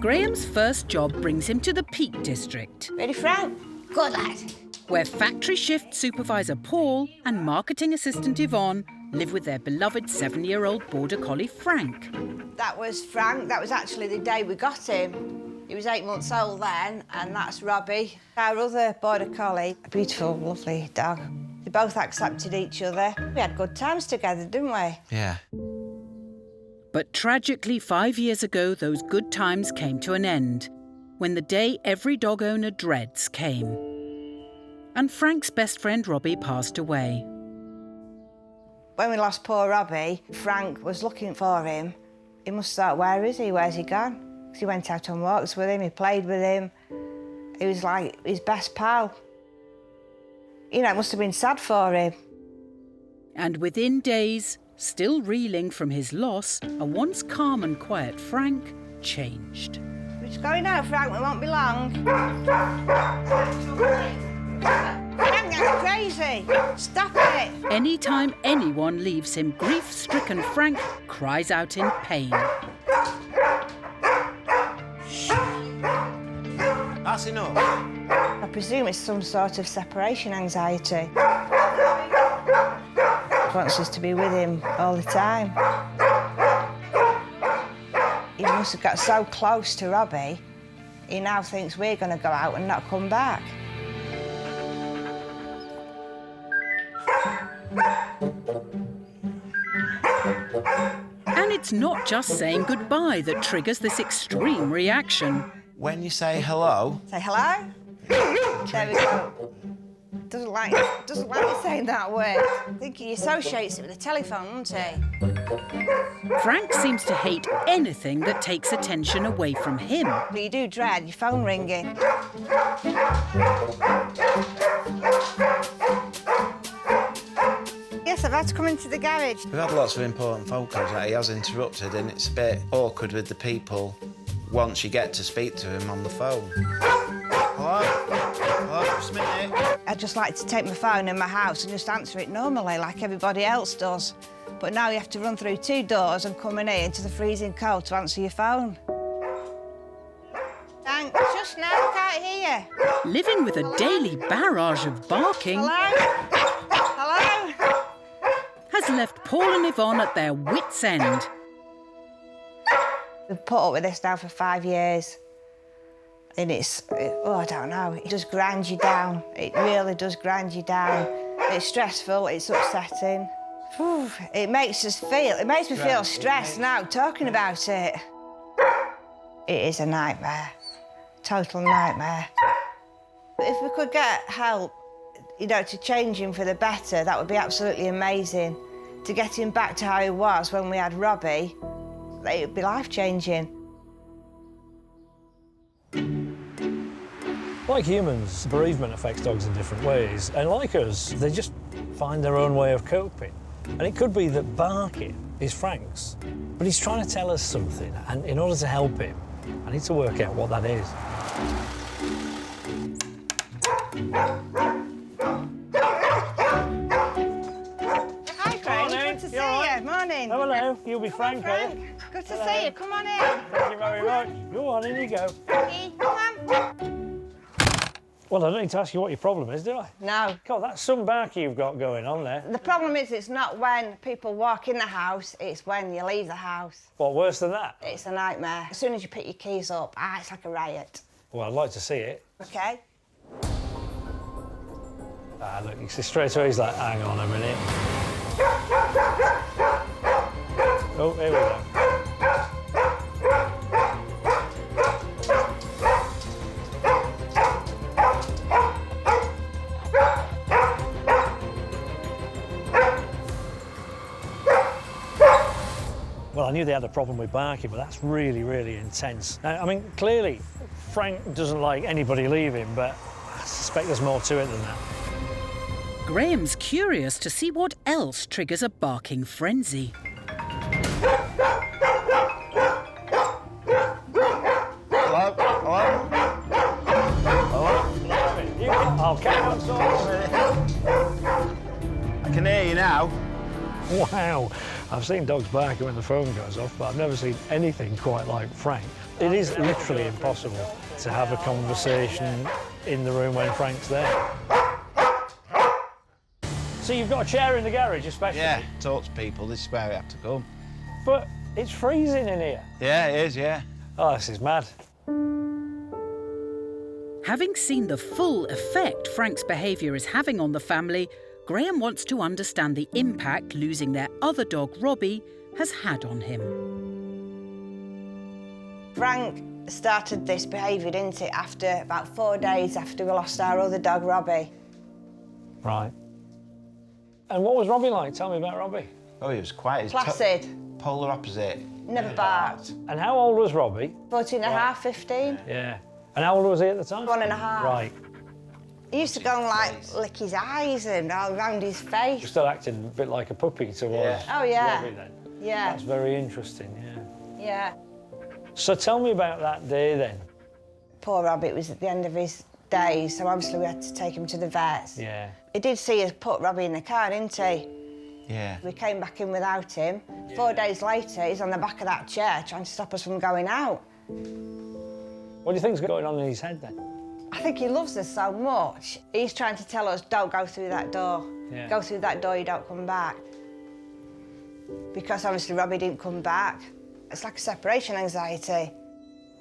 Graham's first job brings him to the Peak District. Ready, Frank? Good lad. Where factory shift supervisor Paul and marketing assistant Yvonne live with their beloved 7-year-old border collie Frank. That was Frank. That was actually the day we got him. He was 8 months old then, and that's Robbie, our other border collie. A beautiful, lovely dog. They both accepted each other. We had good times together, didn't we? Yeah. But tragically, 5 years ago, those good times came to an end when the day every dog owner dreads came. And Frank's best friend Robbie passed away. When we lost poor Robbie, Frank was looking for him. He must have thought, where is he? Where's he gone? 'Cause he went out on walks with him, he played with him. He was like his best pal. You know, it must have been sad for him. And within days, still reeling from his loss, a once calm and quiet Frank changed. We're just going out, Frank, we won't be long. Frank, you're crazy. Stop it. Anytime anyone leaves him, grief-stricken Frank cries out in pain. That's enough. I presume it's some sort of separation anxiety. He wants us to be with him all the time. He must have got so close to Robbie, he now thinks we're going to go out and not come back. And it's not just saying goodbye that triggers this extreme reaction. When you say hello... Say hello? There we go. Doesn't like me saying that word. I think he associates it with the telephone, doesn't he? Frank seems to hate anything that takes attention away from him. But you do dread your phone ringing. Yes, I've had to come into the garage. We've had lots of important phone calls that he has interrupted, and it's a bit awkward with the people once you get to speak to him on the phone. Hello? Hello, just a minute. I'd just like to take my phone in my house and just answer it normally, like everybody else does. But now you have to run through 2 doors and come in here into the freezing cold to answer your phone. Thanks. Just now, I can't hear you. Living with a daily barrage of barking Hello? Hello? has left Paul and Yvonne at their wits' end. We've put up with this now for 5 years. And I don't know, it just grinds you down. It really does grind you down. It's stressful, it's upsetting. Whew, it makes me feel stressed now, talking about it. It is a nightmare, total nightmare. If we could get help, you know, to change him for the better, that would be absolutely amazing. To get him back to how he was when we had Robbie, it would be life-changing. Like humans, bereavement affects dogs in different ways, and like us, they just find their own way of coping. And it could be that barking is Frank's, but he's trying to tell us something, and in order to help him, I need to work out what that is. Hi, Frank. Good to see you. Morning. Oh, hello. You'll be Frank, are you? Frank. Good to see you. Come on in. Thank you very much. Go on, in you go. Frankie, come on. Well, I don't need to ask you what your problem is, do I? No. God, that's some barking you've got going on there. The problem is it's not when people walk in the house, it's when you leave the house. What, worse than that? It's a nightmare. As soon as you pick your keys up, it's like a riot. Well, I'd like to see it. OK? Look, you see straight away he's like, hang on a minute. Oh, here we go. Well, I knew they had a problem with barking, but that's really, really intense. Now, I mean, clearly, Frank doesn't like anybody leaving, but I suspect there's more to it than that. Graham's curious to see what else triggers a barking frenzy. Hello? Hello? Hello? I'll carry on talking. I can hear you now. Wow. I've seen dogs barking when the phone goes off, but I've never seen anything quite like Frank. It is literally impossible to have a conversation in the room when Frank's there. So you've got a chair in the garage, especially? Yeah, talk to people, this is where we have to come. But it's freezing in here. Yeah, it is, yeah. Oh, this is mad. Having seen the full effect Frank's behaviour is having on the family, Graham wants to understand the impact losing their other dog, Robbie, has had on him. Frank started this behaviour, didn't it, after about 4 days after we lost our other dog, Robbie. Right. And what was Robbie like? Tell me about Robbie. Oh, he was quite... Placid. Polar opposite. Never barked. And how old was Robbie? 14 and a half, 15. Yeah. And how old was he at the time? 1 and a half. Right. He used to go and, like, lick his eyes and all around his You're face. still acting a bit like a puppy towards Oh, yeah. Robbie then. Yeah. That's very interesting, yeah. Yeah. So tell me about that day then. Poor Robbie, it was at the end of his days, so obviously we had to take him to the vets. Yeah. He did see us put Robbie in the car, didn't he? Yeah. We came back in without him. 4 days later, he's on the back of that chair trying to stop us from going out. What do you think's going on in his head then? I think he loves us so much. He's trying to tell us, don't go through that door. Yeah. Go through that door, you don't come back. Because obviously Robbie didn't come back. It's like a separation anxiety.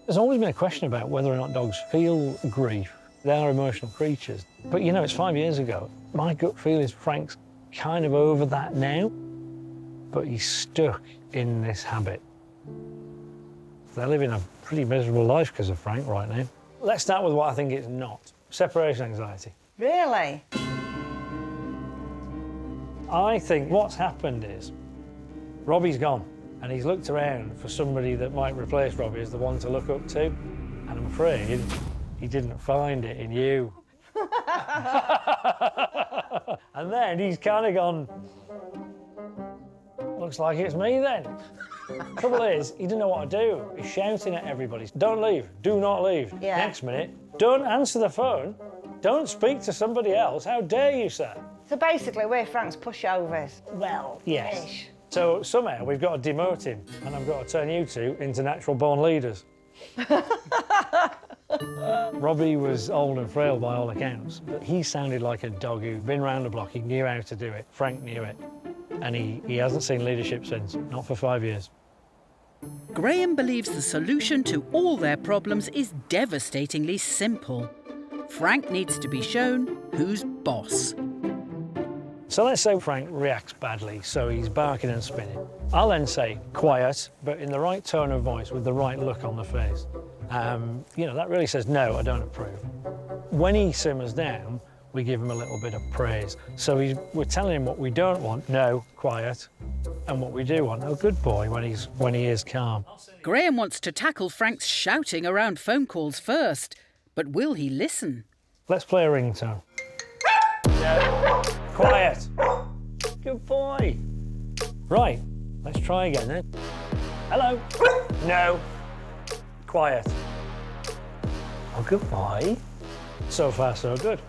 There's always been a question about whether or not dogs feel grief. They are emotional creatures. But, you know, it's 5 years ago. My gut feel is Frank's kind of over that now, but he's stuck in this habit. They're living a pretty miserable life because of Frank right now. Let's start with what I think it's not. Separation anxiety. Really? I think what's happened is Robbie's gone and he's looked around for somebody that might replace Robbie as the one to look up to, and I'm afraid he didn't find it in you. And then he's kind of gone, looks like it's me then. Trouble is, he didn't know what to do. He's shouting at everybody, don't leave, do not leave. Yeah. Next minute, don't answer the phone, don't speak to somebody else, how dare you, sir? So basically, we're Frank's pushovers. Well, yes. Ish. So somehow we've got to demote him, and I've got to turn you two into natural-born leaders. Robbie was old and frail by all accounts, but he sounded like a dog who'd been round the block. He knew how to do it. Frank knew it. And he hasn't seen leadership since, not for 5 years. Graham believes the solution to all their problems is devastatingly simple. Frank needs to be shown who's boss. So let's say Frank reacts badly, so he's barking and spinning. I'll then say, quiet, but in the right tone of voice, with the right look on the face. You know, that really says, no, I don't approve. When he simmers down, we give him a little bit of praise. So we're telling him what we don't want, no, quiet, and what we do want, oh, good boy, when he is calm. Graham wants to tackle Frank's shouting around phone calls first, but will he listen? Let's play a ringtone. No. Quiet. Good boy. Right, let's try again then. Hello. No. Quiet. Oh, good boy. So far, so good.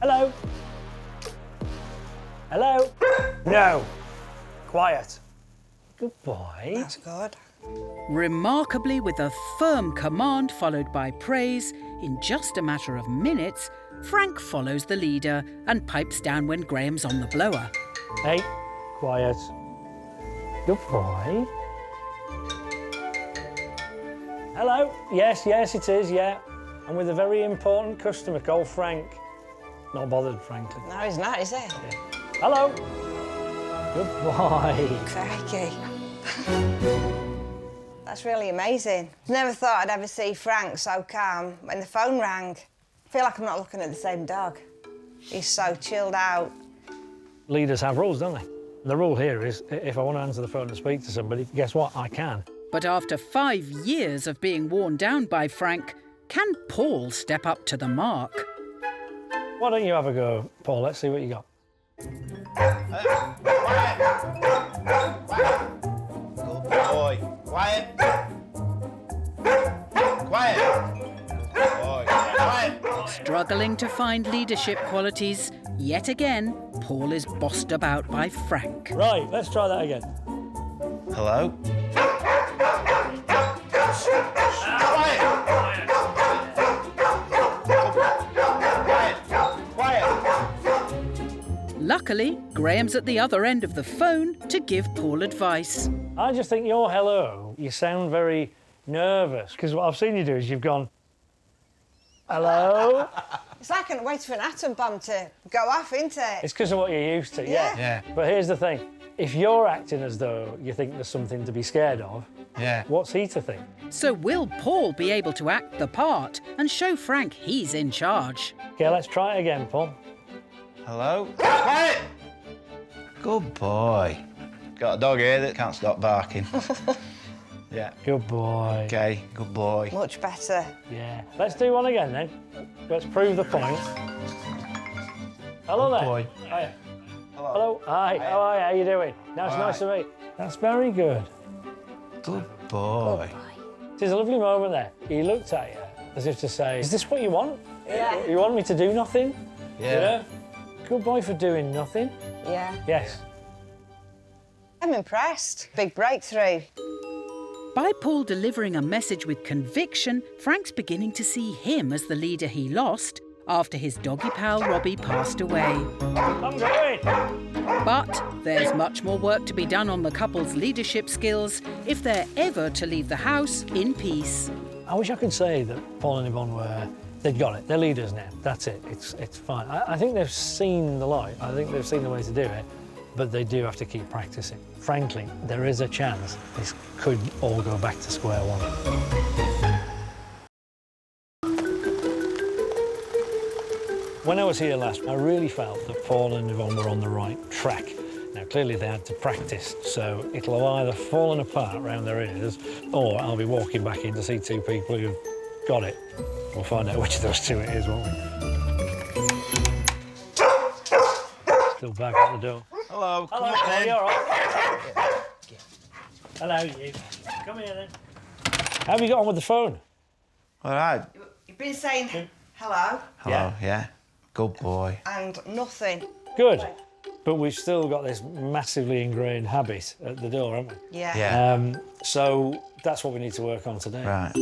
Hello. Hello. No. Quiet. Good boy. That's good. Remarkably, with a firm command followed by praise, in just a matter of minutes, Frank follows the leader and pipes down when Graham's on the blower. Hey, quiet. Good boy. Hello? Yes, it is, yeah. I'm with a very important customer called Frank. Not bothered, frankly. No, he's not, is he? Yeah. Hello? Good boy. Crikey. That's really amazing. Never thought I'd ever see Frank so calm when the phone rang. I feel like I'm not looking at the same dog. He's so chilled out. Leaders have rules, don't they? The rule here is, if I want to answer the phone and speak to somebody, guess what? I can. But after 5 years of being worn down by Frank, can Paul step up to the mark? Why don't you have a go, Paul? Let's see what you got. Good boy. Quiet. Quiet. Good boy. Quiet. Struggling to find leadership qualities, Yet again, Paul is bossed about by Frank. Right, let's try that again. Hello? Luckily, Graham's at the other end of the phone to give Paul advice. I just think your hello, you sound very nervous, because what I've seen you do is you've gone, hello? It's like I'm waiting for an atom bomb to go off, isn't it? It's because of what you're used to, Yeah. Yeah. But here's the thing, if you're acting as though you think there's something to be scared of, Yeah. what's he to think? So will Paul be able to act the part and show Frank he's in charge? Okay, let's try it again, Paul. Hello? Quiet! Good boy. Got a dog here that can't stop barking. Yeah. Good boy. Okay, good boy. Much better. Yeah. Let's do one again then. Let's prove the point. Hello Good there. boy. Hiya. Hello. Hello. Hi. How are you? How you doing? No, it's All nice to right. meet. That's very good. Good boy. There's a lovely moment there. He looked at you as if to say, is this what you want? Yeah. You want me to do nothing? Yeah. You know? Good boy for doing nothing. Yeah. Yes. I'm impressed. Big breakthrough. By Paul delivering a message with conviction, Frank's beginning to see him as the leader he lost after his doggy pal Robbie passed away. I'm going. But there's much more work to be done on the couple's leadership skills if they're ever to leave the house in peace. I wish I could say that Paul and Yvonne they'd got it. They're leaders now. That's it. It's fine. I think they've seen the light. I think they've seen the way to do it, but they do have to keep practicing. Frankly, there is a chance this could all go back to square one. When I was here last, I really felt that Paul and Yvonne were on the right track. Now, clearly they had to practice, so it'll have either fallen apart round their ears, or I'll be walking back in to see two people who've got it. We'll find out which of those two it is, won't we? Still back at the door. Hello, come Hello, on Paul, in. you all right? Hello, you. Come here, then. How have you got on with the phone? All right. You've been saying hello Hello, yeah. Good boy. and nothing. Good. But we've still got this massively ingrained habit at the door, haven't we? Yeah. Yeah. So that's what we need to work on today. Right.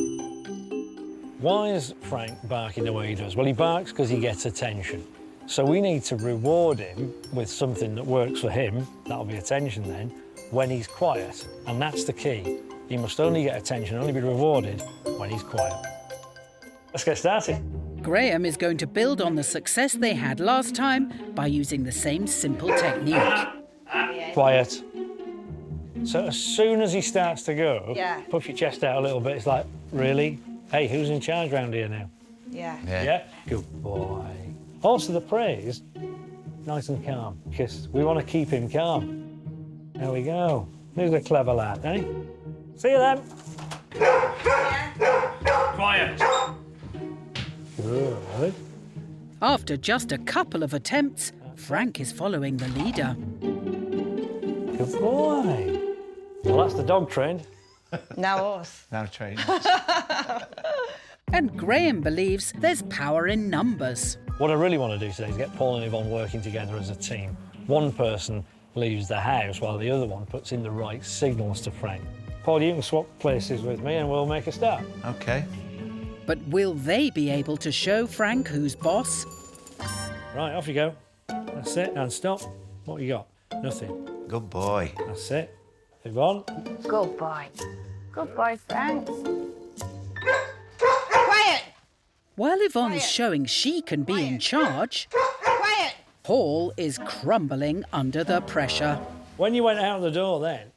Why is Frank barking the way he does? Well, he barks because he gets attention. So we need to reward him with something that works for him, that'll be attention then, when he's quiet. And that's the key. He must only get attention, only be rewarded when he's quiet. Let's get started. Graham is going to build on the success they had last time by using the same simple technique. Quiet. So as soon as he starts to go, Yeah. puff your chest out a little bit. It's like, really? Hey, who's in charge round here now? Yeah. Yeah? Good boy. Also the praise, nice and calm, because we want to keep him calm. There we go. Who's a clever lad, eh? See you then. Quiet. Good. After just a couple of attempts, Frank is following the leader. Good boy. Well, that's the dog trained. Now us. Now train. And Graham believes there's power in numbers. What I really want to do today is get Paul and Yvonne working together as a team. One person leaves the house while the other one puts in the right signals to Frank. Paul, you can swap places with me and we'll make a start. Okay. But will they be able to show Frank who's boss? Right, off you go. That's it, and stop. What you got? Nothing. Good boy. That's it. Yvonne. Good boy. Good boy, Frank. Quiet! While Yvonne's Quiet. showing she can be in Quiet. charge, Quiet! Paul is crumbling under the pressure. When you went out the door then,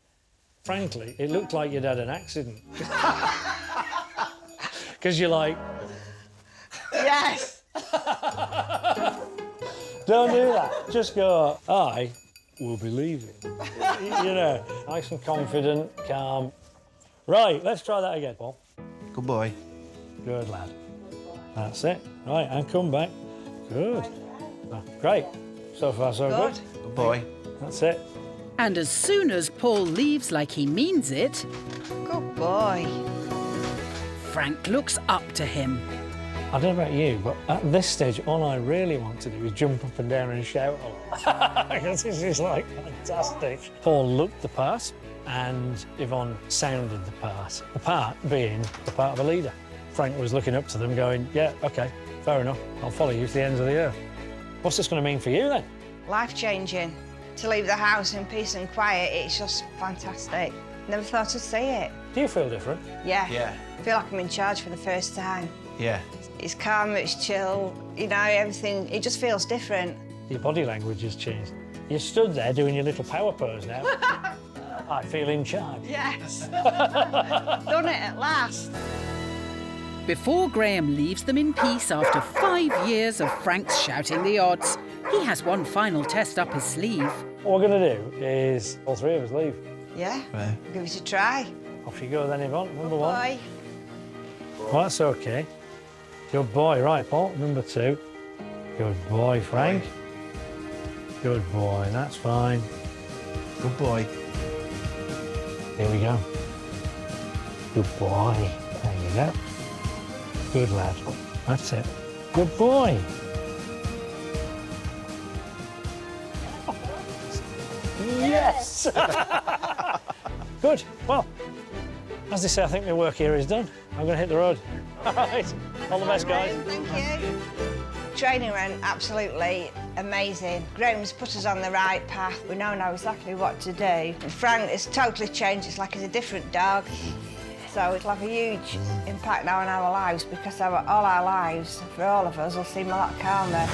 frankly, it looked like you'd had an accident. Because you're like, Yes! don't do that. Just go, I will be leaving. You know, nice and confident, calm. Right, let's try that again, Paul. Good boy. Good lad. That's it. Right, and come back. Good. Great. So far, so good. Good boy. That's it. And as soon as Paul leaves like he means it, Good boy. Frank looks up to him. I don't know about you, but at this stage, all I really want to do is jump up and down and shout a lot. Because this is, like, fantastic. Paul looked the part, and Yvonne sounded the part. The part being the part of a leader. Frank was looking up to them going, yeah, OK, fair enough, I'll follow you to the ends of the earth. What's this going to mean for you, then? Life-changing. To leave the house in peace and quiet, it's just fantastic. Never thought I'd see it. Do you feel different? Yeah. Yeah. I feel like I'm in charge for the first time. Yeah. It's calm, it's chill, you know, everything, it just feels different. Your body language has changed. You stood there doing your little power pose now. I feel in charge. Yes. Done it at last. Before Graham leaves them in peace after 5 years of Frank's shouting the odds, he has one final test up his sleeve. What we're going to do is all three of us leave. Yeah, Right. give it a try. Off you go then, Yvonne, number one. Boy. Well, that's OK. Good boy. Right, Paul, number two. Good boy, Frank. Good boy, that's fine. Good boy. Here we go. Good boy. There you go. Good lad. That's it. Good boy. Yes! Good. Well, as they say, I think my work here is done. I'm going to hit the road. All right. All the best, guys. Thank you. Training went absolutely amazing. Graham's put us on the right path. We now know exactly what to do. And Frank has totally changed. It's like he's a different dog. So it'll have a huge impact now on our lives because all our lives, for all of us, will seem a lot calmer.